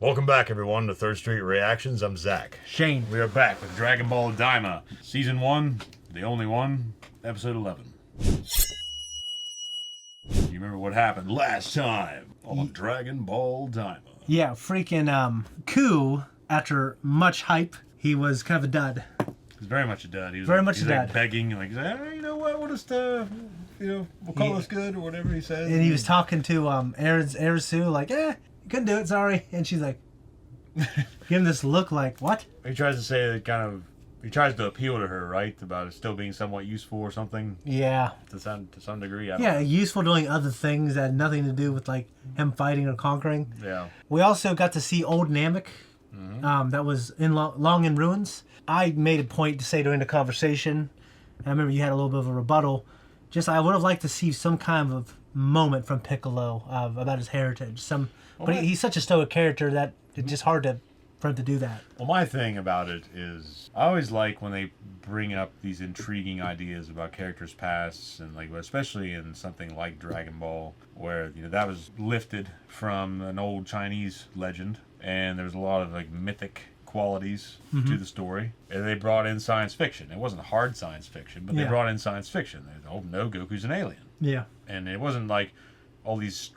Welcome back, everyone, to Third Street Reactions. I'm Zach. Shane. We are back with Dragon Ball Daima, Season 1, the only one, Episode 11. You remember what happened last time on Dragon Ball Daima? Yeah, freaking Ku, after much hype, he was kind of a dud. He's very much a dud. He was Very much a dud. like begging, like, hey, you know what, we'll just, we'll call this good, or whatever he says. And he was talking to Arisu, like, you couldn't do it, sorry. And she's like, give him this look like, what? He tries to say that he tries to appeal to her, right? About it still being somewhat useful or something. Yeah. To some degree. I don't Yeah, know. useful doing other things that had nothing to do with, like, him fighting or conquering. Yeah. We also got to see Old Namek. That was in Long in Ruins. I made a point to say during the conversation, and I remember you had a little bit of a rebuttal, I would have liked to see some kind of moment from Piccolo about his heritage. But he's such a stoic character that it's just hard for him to do that. Well, my thing about it is I always like when they bring up these intriguing ideas about characters' pasts, and like especially in something like Dragon Ball, where that was lifted from an old Chinese legend, and there was a lot of like mythic qualities to the story. And they brought in science fiction. It wasn't hard science fiction, but they brought in science fiction. Oh no, Goku's an alien. Yeah. And it wasn't like all these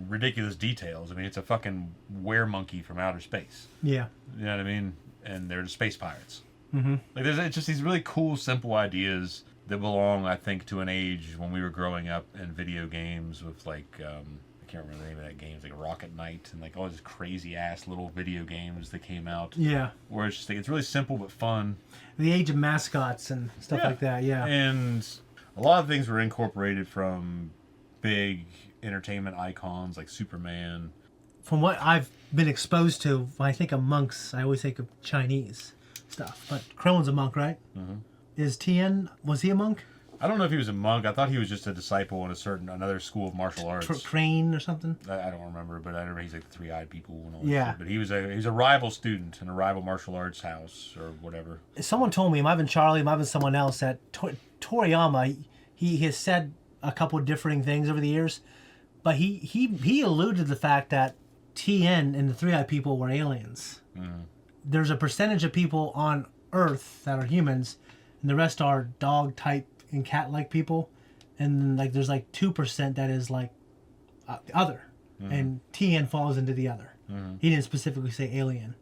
ridiculous details. I mean, it's a fucking were-monkey from outer space. Yeah. You know what I mean? And they're the space pirates. Mm-hmm. Like, it's just these really cool, simple ideas that belong, I think, to an age when we were growing up in video games with, like, I can't remember the name of that game, like Rocket Knight, and, like, all these crazy-ass little video games that came out. Yeah. Where it's just, like, it's really simple but fun. The age of mascots and stuff like that, yeah. And a lot of things were incorporated from big entertainment icons like Superman. From what I've been exposed to, when I think of monks, I always think of Chinese stuff. But Krillin's a monk, right? Mm-hmm. Is Tien, was he a monk? I don't know if he was a monk. I thought he was just a disciple in another school of martial arts. Crane or something? I don't remember, but I remember he's like the three-eyed people and all that Yeah. shit. But he was a rival student in a rival martial arts house or whatever. Someone told me, it might have been Charlie, it might have been someone else, that Toriyama, he has said a couple of differing things over the years, but he alluded to the fact that Tien and the three-eyed people were aliens. Mm. There's a percentage of people on Earth that are humans, and the rest are dog-type and cat-like people, and like there's like 2% that is like other, and Tien falls into the other. He didn't specifically say alien.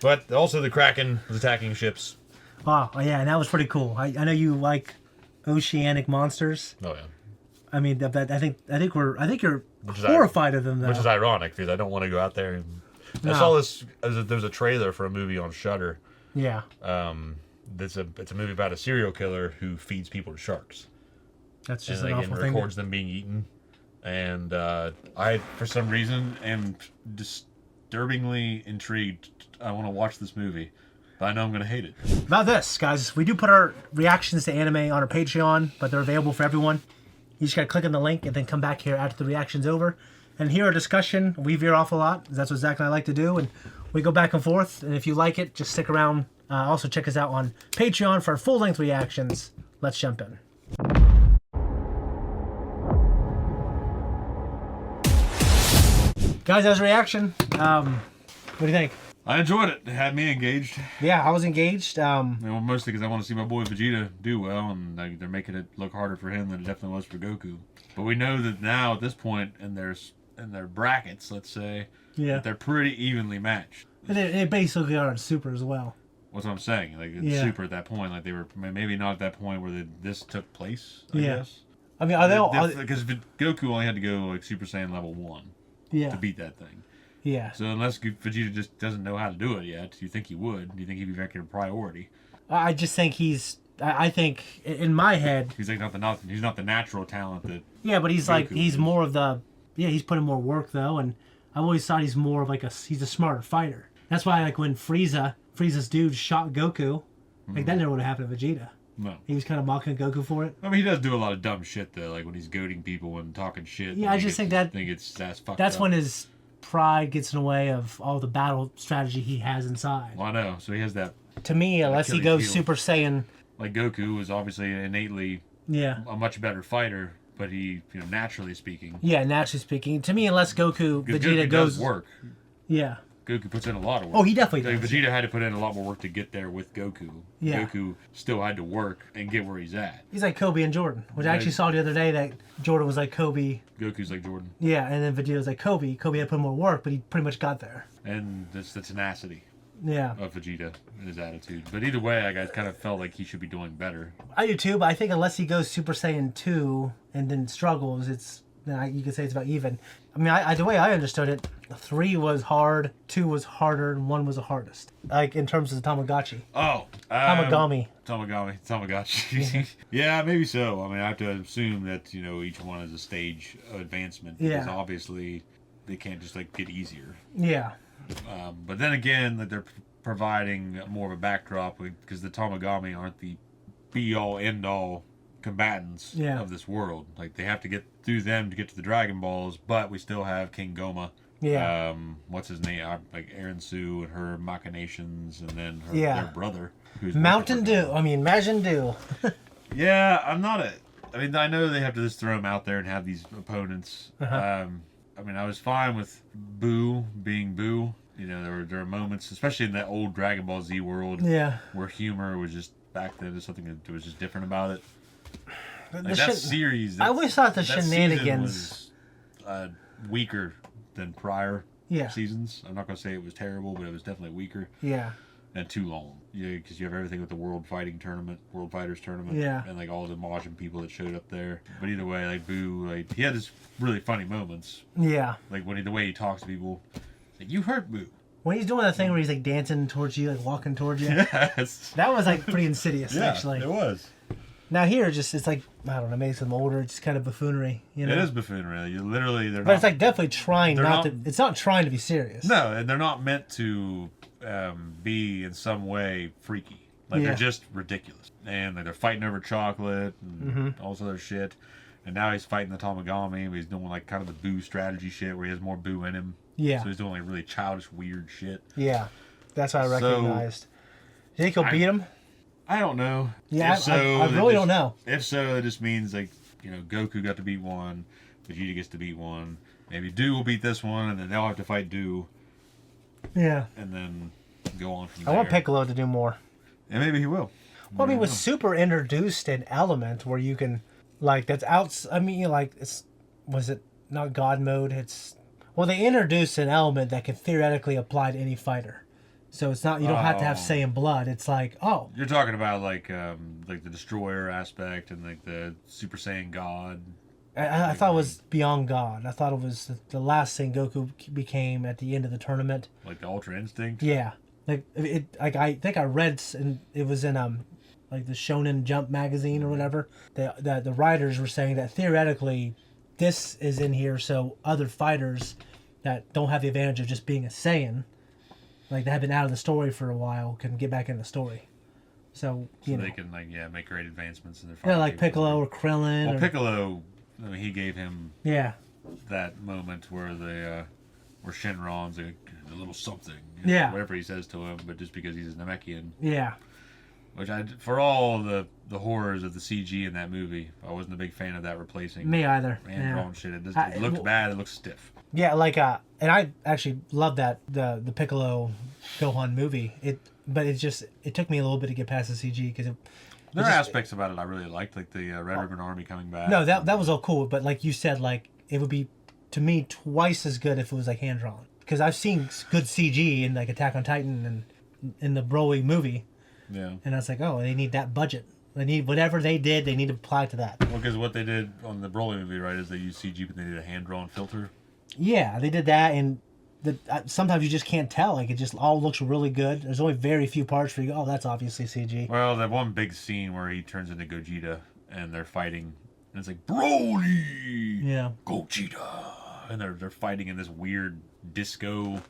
But also the Kraken was attacking ships. Wow, yeah, and that was pretty cool. I know you like oceanic monsters. Oh yeah. I mean, I think you're horrified of them though. Which is ironic because I don't want to go out there. No. I saw this. There's a trailer for a movie on Shudder. Yeah. It's a movie about a serial killer who feeds people to sharks. That's just and an again awful thing. records them being eaten. And I, for some reason, am disturbingly intrigued. I want to watch this movie, but I know I'm going to hate it. About this, guys, we do put our reactions to anime on our Patreon, but they're available for everyone. You just got to click on the link and then come back here after the reaction's over and hear our discussion. We veer off a lot. That's what Zach and I like to do, and we go back and forth. And if you like it, just stick around. Also, check us out on Patreon for full-length reactions. Let's jump in. Guys, that was a reaction. What do you think? I enjoyed it. It had me engaged. Yeah, I was engaged. Mostly because I want to see my boy Vegeta do well, and they're making it look harder for him than it definitely was for Goku. But we know that now at this point in their brackets, let's say, that they're pretty evenly matched. And they basically are in Super as well. That's what I'm saying. Like it's Super at that point, like they were maybe not at that point where this took place. I guess. I mean, are they all? Because Goku only had to go like Super Saiyan level 1 to beat that thing. Yeah. So unless Vegeta just doesn't know how to do it yet, do you think he would? Do you think he'd be making a priority? I just think I think in my head he's like he's not the natural talent that. Yeah, but he's Goku like he's is. more of the he's putting more work though, and I've always thought he's more of like he's a smarter fighter. That's why like when Frieza's dude shot Goku, like that never would have happened to Vegeta. No. He was kind of mocking Goku for it. I mean, he does do a lot of dumb shit though, like when he's goading people and talking shit. Yeah, I just think that's fucked that's up. when his pride gets in the way of all the battle strategy he has inside. Well, I know. So he has that. To me, unless he goes Achilles heel. Super Saiyan. Like Goku was obviously innately a much better fighter, but he, naturally speaking. Yeah, naturally speaking. To me, unless Vegeta Goku goes does work. Yeah. Goku puts in a lot of work. Oh, he definitely Like, does. Vegeta had to put in a lot more work to get there with Goku. Yeah. Goku still had to work and get where he's at. He's like Kobe and Jordan, which I Like- actually saw the other day that Jordan was like Kobe. Goku's like Jordan. Yeah, and then Vegeta was like Kobe. Kobe had to put more work, but he pretty much got there. And that's the tenacity Yeah. of Vegeta and his attitude. But either way, I kind of felt like he should be doing better. I do too, but I think unless he goes Super Saiyan 2 and then struggles, you could say it's about even. I mean, the way I understood it, 3 was hard, 2 was harder, and 1 was the hardest. Like, in terms of the Tamagotchi. Oh. Tamagami. Tamagotchi. Yeah, maybe so. I mean, I have to assume that, each one is a stage of advancement. Because Yeah. obviously, they can't just, get easier. Yeah. But then again, that they're providing more of a backdrop because the Tamagami aren't the be-all, end-all combatants Yeah. of this world. Like, they have to get through them to get to the Dragon Balls, but we still have King Goma. Yeah. What's his name? Like Aaron Sue and her machinations, and then Yeah. their brother. Who's Mountain working for Dew. them. I mean, Imagine Dew. Yeah, I know they have to just throw them out there and have these opponents. Uh-huh. I was fine with Boo being Boo. There were moments, especially in that old Dragon Ball Z world, Yeah. where humor was just back then. There's something that was just different about it. The Like that shen- series. I always thought the that season shenanigans. was weaker than prior Yeah. seasons. I'm not gonna say it was terrible, but it was definitely weaker Yeah. and too long. Yeah, because you have everything with the World Fighters Tournament, Yeah. and all the Majin people that showed up there. But either way, Boo, he had this really funny moments, Yeah. like when the way he talks to people. Like, you hurt Boo. When he's doing that thing where he's like dancing towards you, like walking towards you. Yes. That was like pretty insidious, actually. It was. Now here, it's like, I don't know, maybe some older, it's kind of buffoonery, It is buffoonery. You literally, they're But not. it's like definitely trying they're not not- to. It's not trying to be serious. No, and they're not meant to be in some way freaky. Like, Yeah. they're just ridiculous. And they're fighting over chocolate and all this other shit. And now he's fighting the Tamagami, but he's doing kind of the Boo strategy shit where he has more Boo in him. Yeah. So he's doing really childish, weird shit. Yeah, that's what I So- recognized. You think he'll beat him? I don't know. Yeah, If so, I that really just- don't know. If so, it just means Goku got to beat one, Vegeta gets to beat one. Maybe Do will beat this one, and then they'll have to fight Do, Yeah. and then go on from I there. want Piccolo to do more. And maybe he will. Well, I mean, Yeah. with Super introduced an element where you can, that's out. I mean, was it not God mode? They introduced an element that can theoretically apply to any fighter. So it's not, you don't have to have Oh. Saiyan blood. It's like, oh, You're talking about the Destroyer aspect and the Super Saiyan God. I thought it was beyond God. I thought it was the last thing Goku became at the end of the tournament. Like the Ultra Instinct. Yeah, I think I read, and it was in the Shonen Jump magazine or whatever. The writers were saying that theoretically, this is in here so other fighters that don't have the advantage of just being a Saiyan, that have been out of the story for a while, can get back in the story. So They can make great advancements in their yeah, fighting like Piccolo or Krillin. Well, or, Piccolo, he gave him yeah, that moment where where Shenron's a little something. Yeah. Whatever he says to him, but just because he's a Namekian. yeah, Which for all the horrors of the CG in that movie, I wasn't a big fan of that replacing me either. hand Yeah. drawn shit. It I- looked bad. It looked stiff. Yeah, and I actually love that the Piccolo Gohan movie. But it took me a little bit to get past the CG because There are aspects about it I really liked, like the Red Ribbon Army coming back. no, that was all cool. But like you said, it would be to me twice as good if it was hand drawn. Because I've seen good CG in Attack on Titan and in the Broly movie, Yeah. and I was like, oh, they need that budget. They need whatever they did. They need to apply to that. Well, because what they did on the Broly movie, right, is they used CG, but they did a hand drawn filter. Yeah, they did that, and sometimes you just can't tell. It just all looks really good. There's only very few parts where you go, oh, that's obviously CG. Well, that one big scene where he turns into Gogeta and they're fighting, and it's like Broly, Yeah. Gogeta, and they're fighting in this weird disco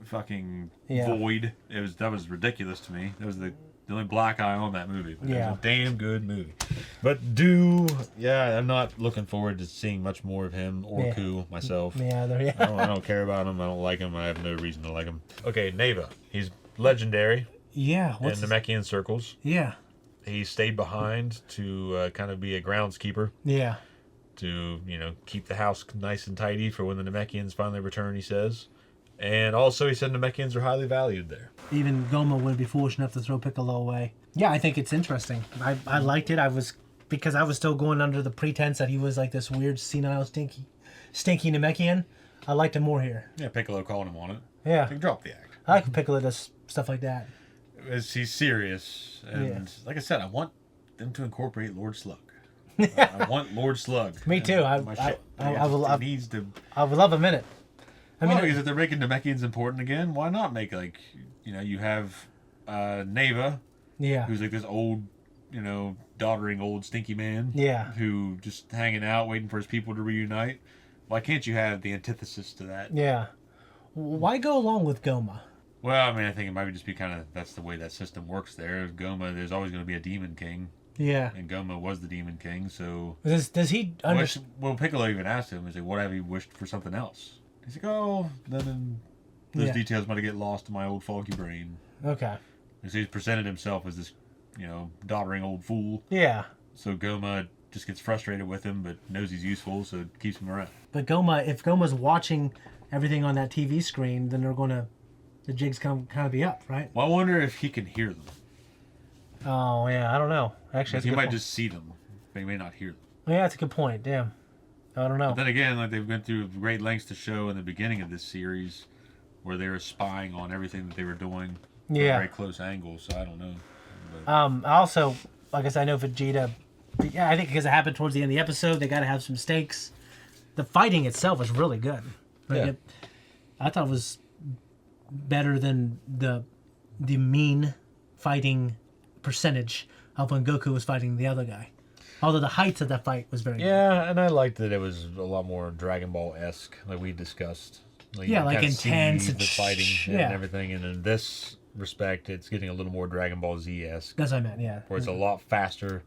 fucking Yeah. void. That was ridiculous to me. That was the only black eye on that movie. But It Yeah. was a damn good movie. But I'm not looking forward to seeing much more of him or Yeah. Ku myself. Yeah, yeah. I don't care about him. I don't like him. I have no reason to like him. Okay, Neva. He's legendary Yeah. in Namekian circles. Yeah. He stayed behind to kind of be a groundskeeper Yeah. to, keep the house nice and tidy for when the Namekians finally return, he says. And also, he said Namekians are highly valued there. Even Goma wouldn't be foolish enough to throw Piccolo away. Yeah, I think it's interesting. I liked it. Because I was still going under the pretense that he was like this weird, senile, stinky Namekian. I liked him more here. Yeah, Piccolo calling him on it. Yeah. Like, drop the act. I like Piccolo does stuff like that. He's serious. And Yeah. like I said, I want them to incorporate Lord Slug. I want Lord Slug. Me too. I needs to. I would love a minute. I mean, Because if they're making Namekians important again, why not make like, you have Neva, yeah. who's like this old, doddering old stinky man. Yeah. Who just hanging out, waiting for his people to reunite. Why can't you have the antithesis to that? Yeah. Why go along with Goma? Well, I mean, I think it might just be that's the way that system works there. Goma, there's always going to be a demon king. Yeah. And Goma was the demon king, so... Does he understand? Well, Piccolo even asked him, he's like, what have you wished for something else? He's like, oh, then those details might get lost in my old foggy brain. Okay. So he's presented himself as this, doddering old fool. Yeah. So Goma just gets frustrated with him, but knows he's useful, so it keeps him around. But if Goma's watching everything on that TV screen, then the jig's kind of be up, right? Well, I wonder if he can hear them. Oh, yeah, I don't know. Actually, He might just see them, but he may not hear them. Yeah, that's a good point. Damn. I don't know. But then again, like they've been through great lengths to show in the beginning of this series where they were spying on everything that they were doing from a very close angle, so I don't know. But... Also, like I said, I know Vegeta... Yeah, I think because it happened towards the end of the episode, they got to have some stakes. The fighting itself was really good. I thought it was better than the mean fighting percentage of when Goku was fighting the other guy. Although the heights of that fight was very good. Yeah, and I liked that it was a lot more Dragon Ball-esque, like we discussed. Like intense and the fighting and everything. And in this respect, it's getting a little more Dragon Ball Z-esque. That's what I meant, yeah. Where it's a lot faster.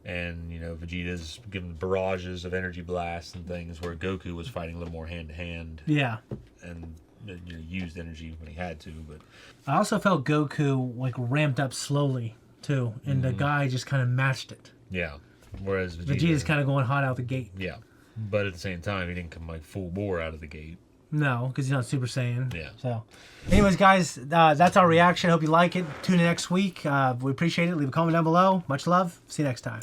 And, Vegeta's giving barrages of energy blasts and things, where Goku was fighting a little more hand-to-hand. Yeah. And used energy when he had to. But I also felt Goku, ramped up slowly, too. And the guy just kind of matched it. Yeah. Whereas Vegeta's kind of going hot out the gate. Yeah. But at the same time, he didn't come full bore out of the gate. No, because he's not Super Saiyan. Yeah. So, anyways, guys, that's our reaction. Hope you like it. Tune in next week. We appreciate it. Leave a comment down below. Much love. See you next time.